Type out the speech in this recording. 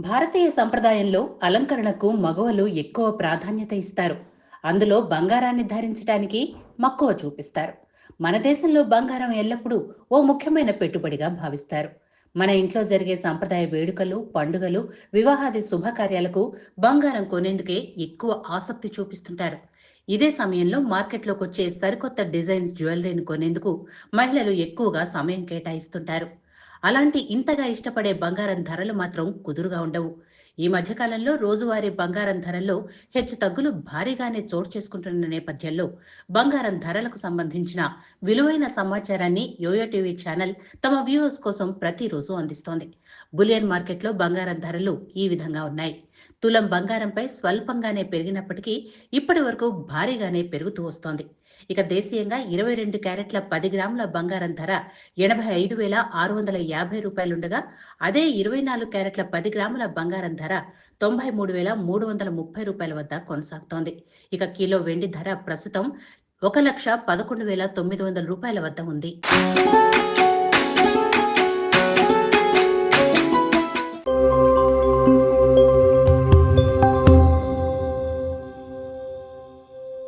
భారతీయ సంప్రదాయంలో అలంకరణకు మగవలు ఎక్కువ ప్రాధాన్యత ఇస్తారు. అందులో బంగారాన్ని ధరించడానికి మక్కువ చూపిస్తారు. మన దేశంలో బంగారం ఎల్లప్పుడూ ఓ ముఖ్యమైన పెట్టుబడిగా భావిస్తారు. మన ఇంట్లో జరిగే సంప్రదాయ వేడుకలు, పండుగలు, వివాహాది శుభకార్యాలకు బంగారం కొనేందుకే ఎక్కువ ఆసక్తి చూపిస్తుంటారు. ఇదే సమయంలో మార్కెట్లోకి వచ్చే సరికొత్త డిజైన్స్ జ్యువెలరీని కొనేందుకు మహిళలు ఎక్కువగా సమయం కేటాయిస్తుంటారు. అలాంటి ఇంతగా ఇష్టపడే బంగారం ధరలు మాత్రం కుదురుగా ఉండవు. ఈ మధ్యకాలంలో రోజువారీ బంగారం ధరల్లో హెచ్చు తగ్గులు భారీగానే చోటు చేసుకుంటున్న నేపథ్యంలో బంగారం ధరలకు సంబంధించిన విలువైన సమాచారాన్ని యోయో టీవీ ఛానల్ తమ వ్యూవర్స్ కోసం ప్రతిరోజు అందిస్తోంది. బులియన్ మార్కెట్లో బంగారం ధరలు ఈ విధంగా ఉన్నాయి. తులం బంగారంపై స్వల్పంగానే పెరిగినప్పటికీ ఇప్పటి వరకు భారీగానే పెరుగుతూ వస్తోంది. ఇక దేశీయంగా 22 క్యారెట్ల 10 గ్రాముల బంగారం ధర 85,650 రూపాయలుండగా, అదే 24 క్యారెట్ల 10 గ్రాముల బంగారం ధర 93,330 రూపాయల వద్ద కొనసాగుతోంది. ఇక కిలో వెండి ధర ప్రస్తుతం 1,11,900 రూపాయల వద్ద ఉంది.